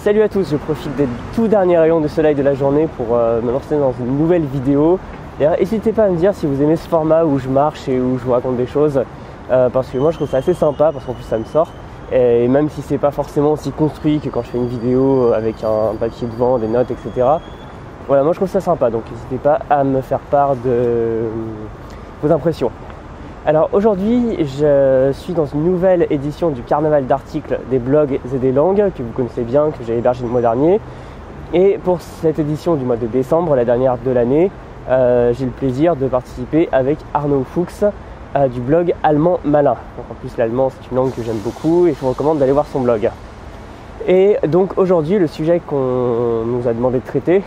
Salut à tous, je profite des tout derniers rayons de soleil de la journée pour me lancer dans une nouvelle vidéo. N'hésitez pas à me dire si vous aimez ce format où je marche et où je vous raconte des choses, parce que moi je trouve ça assez sympa, parce qu'en plus ça me sort. Et même si c'est pas forcément aussi construit que quand je fais une vidéo avec un papier devant, des notes, etc. Voilà, moi je trouve ça sympa, donc n'hésitez pas à me faire part de vos impressions. Alors aujourd'hui, je suis dans une nouvelle édition du carnaval d'articles des blogs et des langues que vous connaissez bien, que j'ai hébergé le mois dernier. Et pour cette édition du mois de décembre, la dernière de l'année, j'ai le plaisir de participer avec Arnaud Fuchs du blog Allemand Malin. Donc en plus l'allemand c'est une langue que j'aime beaucoup et je vous recommande d'aller voir son blog. Et donc aujourd'hui le sujet qu'on nous a demandé de traiter,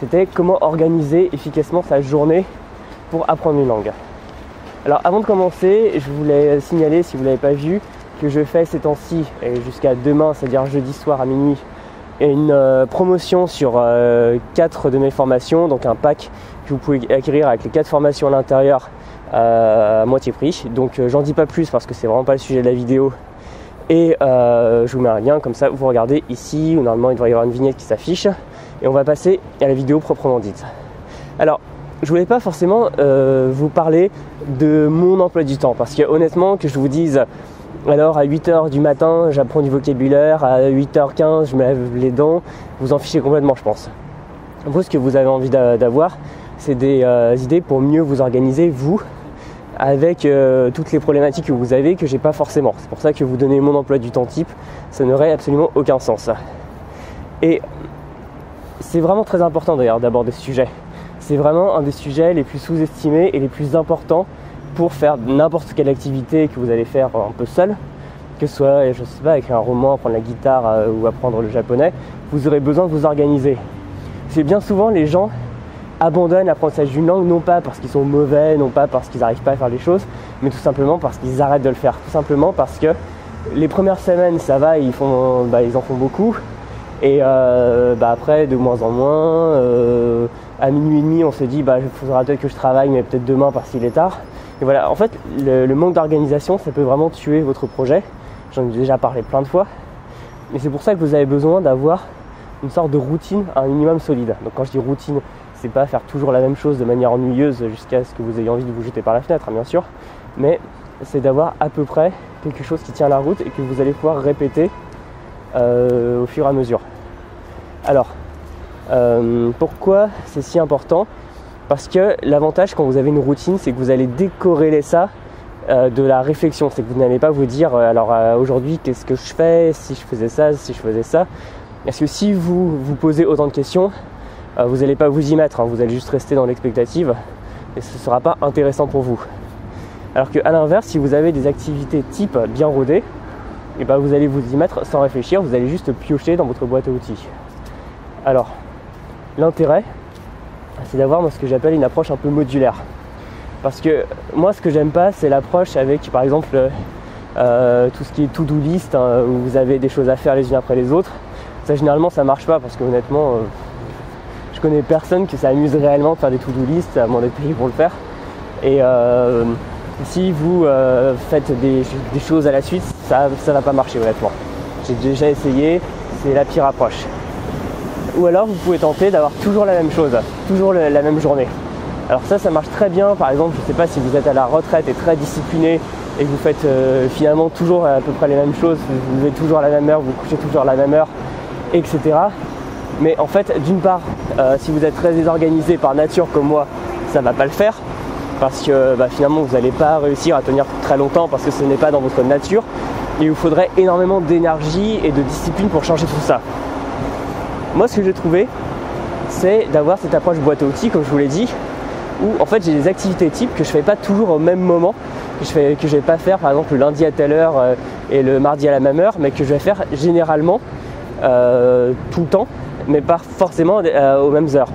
c'était comment organiser efficacement sa journée pour apprendre une langue. Alors avant de commencer, je voulais signaler, si vous ne l'avez pas vu, que je fais ces temps-ci et jusqu'à demain, c'est-à-dire jeudi soir à minuit, une promotion sur 4 de mes formations, donc un pack que vous pouvez acquérir avec les 4 formations à l'intérieur à moitié prix. Donc j'en dis pas plus parce que c'est vraiment pas le sujet de la vidéo. Et je vous mets un lien, comme ça vous regardez ici, où normalement il devrait y avoir une vignette qui s'affiche. Et on va passer à la vidéo proprement dite. Alors, je voulais pas forcément vous parler de mon emploi du temps, parce que honnêtement, que je vous dise alors à 8h du matin j'apprends du vocabulaire, à 8h15 je me lave les dents, vous en fichez complètement je pense. Vous, ce que vous avez envie d'avoir, c'est des idées pour mieux vous organiser vous, avec toutes les problématiques que vous avez que j'ai pas forcément. C'est pour ça que vous donnez mon emploi du temps type, ça n'aurait absolument aucun sens. Et c'est vraiment très important d'ailleurs d'aborder ce sujet. C'est vraiment un des sujets les plus sous-estimés et les plus importants pour faire n'importe quelle activité que vous allez faire un peu seul, que ce soit, je sais pas, écrire un roman, apprendre la guitare ou apprendre le japonais, vous aurez besoin de vous organiser. C'est bien souvent les gens abandonnent l'apprentissage d'une langue, non pas parce qu'ils sont mauvais, non pas parce qu'ils n'arrivent pas à faire les choses, mais tout simplement parce qu'ils arrêtent de le faire. Tout simplement parce que les premières semaines, ça va, ils en font beaucoup, et après, de moins en moins, à minuit et demi, on se dit il faudra peut-être que je travaille, mais peut-être demain parce qu'il est tard. Et voilà, en fait, le manque d'organisation, ça peut vraiment tuer votre projet. J'en ai déjà parlé plein de fois. Et c'est pour ça que vous avez besoin d'avoir une sorte de routine, un minimum solide. Donc quand je dis routine, c'est pas faire toujours la même chose de manière ennuyeuse jusqu'à ce que vous ayez envie de vous jeter par la fenêtre, bien sûr. Mais c'est d'avoir à peu près quelque chose qui tient la route et que vous allez pouvoir répéter au fur et à mesure. Alors, pourquoi c'est si important ? Parce que l'avantage quand vous avez une routine, c'est que vous allez décorréler ça de la réflexion. C'est que vous n'allez pas vous dire aujourd'hui qu'est-ce que je fais, si je faisais ça, si je faisais ça. Parce que si vous vous posez autant de questions, vous n'allez pas vous y mettre, vous allez juste rester dans l'expectative et ce ne sera pas intéressant pour vous. Alors qu'à l'inverse, si vous avez des activités type bien rodées, et vous allez vous y mettre sans réfléchir, vous allez juste piocher dans votre boîte à outils. Alors, l'intérêt, c'est d'avoir ce que j'appelle une approche un peu modulaire. Parce que moi, ce que j'aime pas, c'est l'approche avec, par exemple, tout ce qui est to-do list, où vous avez des choses à faire les unes après les autres. Ça, généralement, ça marche pas, parce que honnêtement, je connais personne que ça amuse réellement de faire des to-do list, à moins d'être payé pour le faire. Et si vous faites des choses à la suite, ça va pas marcher, honnêtement. J'ai déjà essayé, c'est la pire approche. Ou alors vous pouvez tenter d'avoir toujours la même chose, toujours la même journée. Alors ça marche très bien, par exemple, je ne sais pas si vous êtes à la retraite et très discipliné et que vous faites finalement toujours à peu près les mêmes choses, vous vous levez toujours à la même heure, vous couchez toujours à la même heure, etc. Mais en fait, d'une part, si vous êtes très désorganisé par nature comme moi, ça ne va pas le faire, parce que finalement vous n'allez pas réussir à tenir très longtemps parce que ce n'est pas dans votre nature, et il vous faudrait énormément d'énergie et de discipline pour changer tout ça. Moi, ce que j'ai trouvé, c'est d'avoir cette approche boîte à outils, comme je vous l'ai dit, où en fait j'ai des activités types que je ne fais pas toujours au même moment, que je ne vais pas faire par exemple le lundi à telle heure et le mardi à la même heure, mais que je vais faire généralement tout le temps, mais pas forcément aux mêmes heures.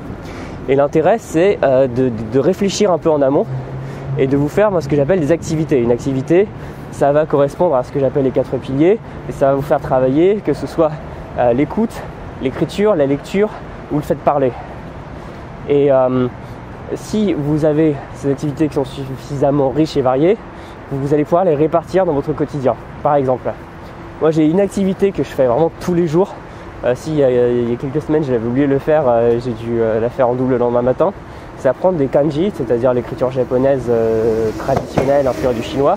Et l'intérêt, c'est de réfléchir un peu en amont et de vous faire ce que j'appelle des activités. Une activité, ça va correspondre à ce que j'appelle les 4 piliers, et ça va vous faire travailler, que ce soit l'écoute, l'écriture, la lecture ou le fait de parler. Et si vous avez ces activités qui sont suffisamment riches et variées, vous allez pouvoir les répartir dans votre quotidien. Par exemple, moi j'ai une activité que je fais vraiment tous les jours Si il y a quelques semaines j'avais oublié de le faire, j'ai dû la faire en double le lendemain matin. C'est apprendre des kanji, c'est-à-dire l'écriture japonaise traditionnelle inspirée du chinois,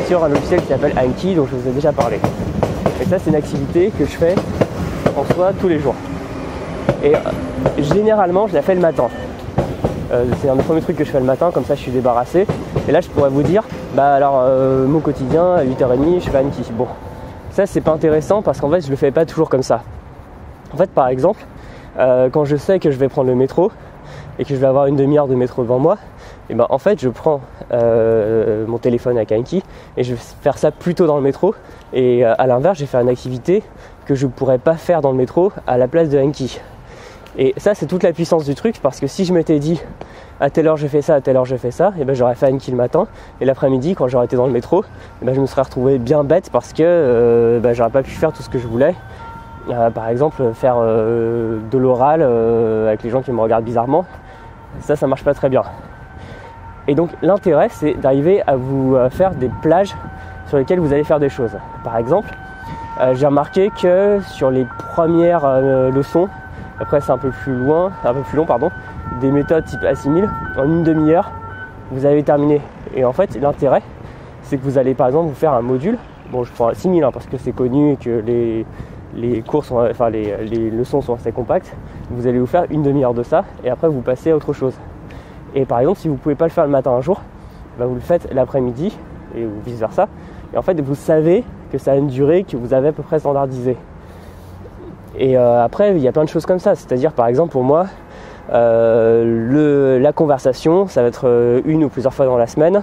sur un logiciel qui s'appelle Anki, dont je vous ai déjà parlé. Et ça, c'est une activité que je fais en soi tous les jours. Et généralement, je la fais le matin. C'est un des premiers trucs que je fais le matin, comme ça je suis débarrassé. Et là, je pourrais vous dire, mon quotidien, à 8h30, je fais Anki. Bon, ça, c'est pas intéressant parce qu'en fait, je le fais pas toujours comme ça. En fait, par exemple, quand je sais que je vais prendre le métro, et que je vais avoir une demi-heure de métro devant moi, et en fait je prends mon téléphone avec Anki et je vais faire ça plutôt dans le métro, et à l'inverse je vais faire une activité que je ne pourrais pas faire dans le métro à la place de Anki. Et ça, c'est toute la puissance du truc, parce que si je m'étais dit à telle heure je fais ça, à telle heure je fais ça, et j'aurais fait Anki le matin, et l'après-midi quand j'aurais été dans le métro, je me serais retrouvé bien bête parce que j'aurais pas pu faire tout ce que je voulais. Par exemple faire de l'oral avec les gens qui me regardent bizarrement, ça marche pas très bien. Et donc l'intérêt, c'est d'arriver à vous faire des plages sur lesquelles vous allez faire des choses. Par exemple, j'ai remarqué que sur les premières leçons, après c'est un peu plus long, des méthodes type Assimil, en une demi-heure vous avez terminé. Et en fait l'intérêt, c'est que vous allez par exemple vous faire un module. Bon, je prends Assimil parce que c'est connu et que les cours sont, les leçons sont assez compactes. Vous allez vous faire une demi-heure de ça et après vous passez à autre chose. Et par exemple, si vous ne pouvez pas le faire le matin un jour, vous le faites l'après-midi et vice versa. Et en fait, vous savez que ça a une durée que vous avez à peu près standardisée. Et après, il y a plein de choses comme ça. C'est-à-dire, par exemple, pour moi, la conversation, ça va être une ou plusieurs fois dans la semaine.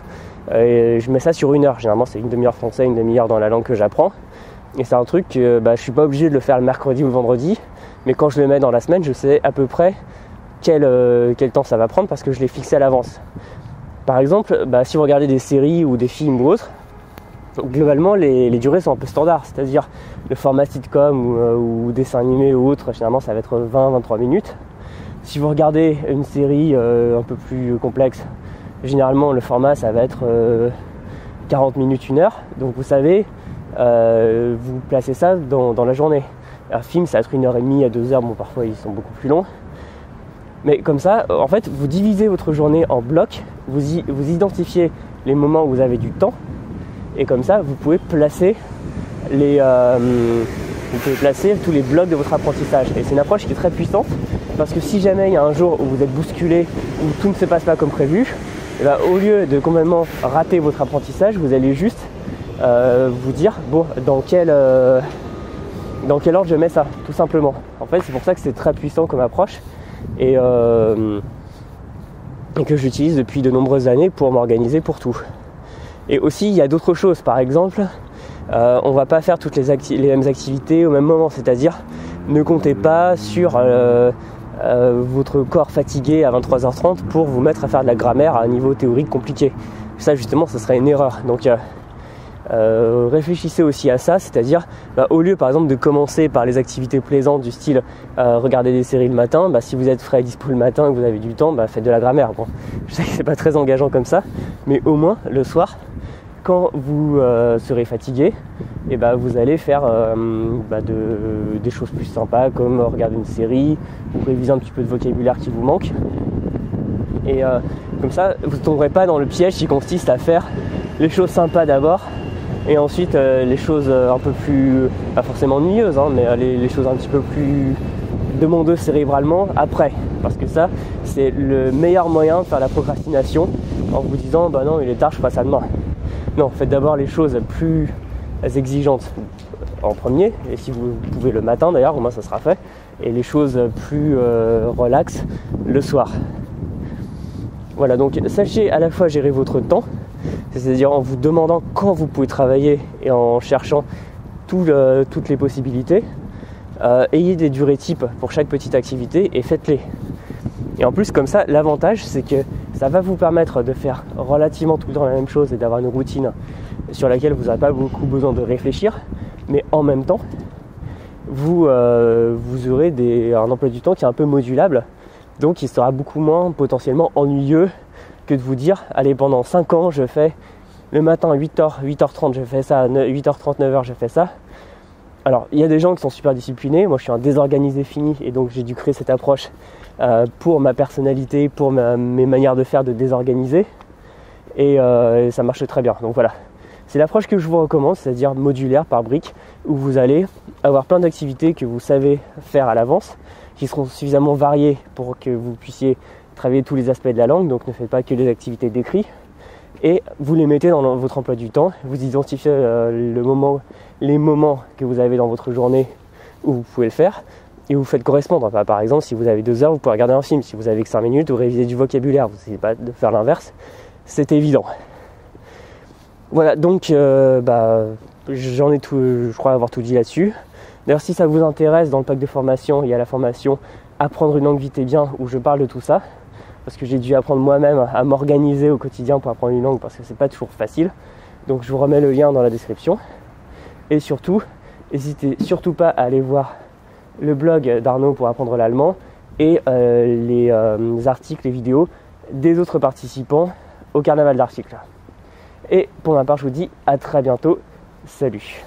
Et je mets ça sur 1 heure. Généralement, c'est une demi-heure français, une demi-heure dans la langue que j'apprends. Et c'est un truc que je suis pas obligé de le faire le mercredi ou le vendredi, mais quand je le mets dans la semaine, je sais à peu près quel temps ça va prendre parce que je l'ai fixé à l'avance. Par exemple, si vous regardez des séries ou des films ou autres, globalement les durées sont un peu standards, c'est-à-dire le format sitcom ou dessin animé ou autre, généralement ça va être 20-23 minutes. Si vous regardez une série un peu plus complexe, généralement le format ça va être 40 minutes, 1 heure, donc vous savez, vous placez ça dans la journée. Un film ça va être 1h30 à 2h, bon parfois ils sont beaucoup plus longs, mais comme ça en fait vous divisez votre journée en blocs, vous identifiez les moments où vous avez du temps, et comme ça vous pouvez placer tous les blocs de votre apprentissage. Et c'est une approche qui est très puissante, parce que si jamais il y a un jour où vous êtes bousculé, où tout ne se passe pas comme prévu, au lieu de complètement rater votre apprentissage, vous allez juste vous dire dans quel ordre je mets ça, tout simplement. En fait, c'est pour ça que c'est très puissant comme approche et que j'utilise depuis de nombreuses années pour m'organiser pour tout. Et aussi, il y a d'autres choses. Par exemple, on va pas faire toutes les mêmes activités au même moment, c'est-à-dire ne comptez pas sur votre corps fatigué à 23h30 pour vous mettre à faire de la grammaire à un niveau théorique compliqué. Ça justement, ce serait une erreur. Donc réfléchissez aussi à ça, c'est-à-dire au lieu par exemple de commencer par les activités plaisantes du style regarder des séries le matin, si vous êtes frais et dispo le matin et que vous avez du temps, faites de la grammaire. Bon, je sais que c'est pas très engageant comme ça, mais au moins le soir, quand vous serez fatigué, vous allez faire des choses plus sympas comme regarder une série ou réviser un petit peu de vocabulaire qui vous manque. Et comme ça, vous ne tomberez pas dans le piège qui consiste à faire les choses sympas d'abord et ensuite les choses un peu plus, pas forcément ennuyeuses, mais les choses un petit peu plus demandeuses cérébralement après. Parce que ça, c'est le meilleur moyen de faire la procrastination en vous disant non, il est tard, je passe à demain. Non, faites d'abord les choses plus exigeantes en premier, et si vous pouvez le matin d'ailleurs, au moins ça sera fait, et les choses plus relax le soir. Voilà, donc sachez à la fois gérer votre temps, c'est-à-dire en vous demandant quand vous pouvez travailler et en cherchant toutes les possibilités. Ayez des durées types pour chaque petite activité et faites-les. Et en plus, comme ça, l'avantage, c'est que ça va vous permettre de faire relativement tout le temps la même chose et d'avoir une routine sur laquelle vous n'aurez pas beaucoup besoin de réfléchir, mais en même temps, vous aurez un emploi du temps qui est un peu modulable, donc il sera beaucoup moins potentiellement ennuyeux que de vous dire allez, pendant 5 ans je fais le matin 8h, 8h30 je fais ça, 8h30, 9h je fais ça, Alors, il y a des gens qui sont super disciplinés. Moi, je suis un désorganisé fini et donc j'ai dû créer cette approche pour ma personnalité, pour mes manières de faire de désorganiser. Et ça marche très bien. Donc voilà, c'est l'approche que je vous recommande, c'est-à-dire modulaire par briques, où vous allez avoir plein d'activités que vous savez faire à l'avance, qui seront suffisamment variées pour que vous puissiez travailler tous les aspects de la langue. Donc ne faites pas que les activités d'écrit. Et vous les mettez dans votre emploi du temps, vous identifiez les moments que vous avez dans votre journée où vous pouvez le faire, et vous faites correspondre. Par exemple, si vous avez 2 heures, vous pouvez regarder un film. Si vous avez que 5 minutes, vous révisez du vocabulaire. Vous n'essayez pas de faire l'inverse, c'est évident. Voilà, donc j'en ai tout, je crois avoir tout dit là-dessus. D'ailleurs, si ça vous intéresse, dans le pack de formation, il y a la formation Apprendre une langue vite et bien, où je parle de tout ça. Parce que j'ai dû apprendre moi-même à m'organiser au quotidien pour apprendre une langue, parce que c'est pas toujours facile. Donc je vous remets le lien dans la description. Et surtout, n'hésitez surtout pas à aller voir le blog d'Arnaud pour apprendre l'allemand et les articles, les vidéos des autres participants au carnaval d'articles. Et pour ma part, je vous dis à très bientôt. Salut!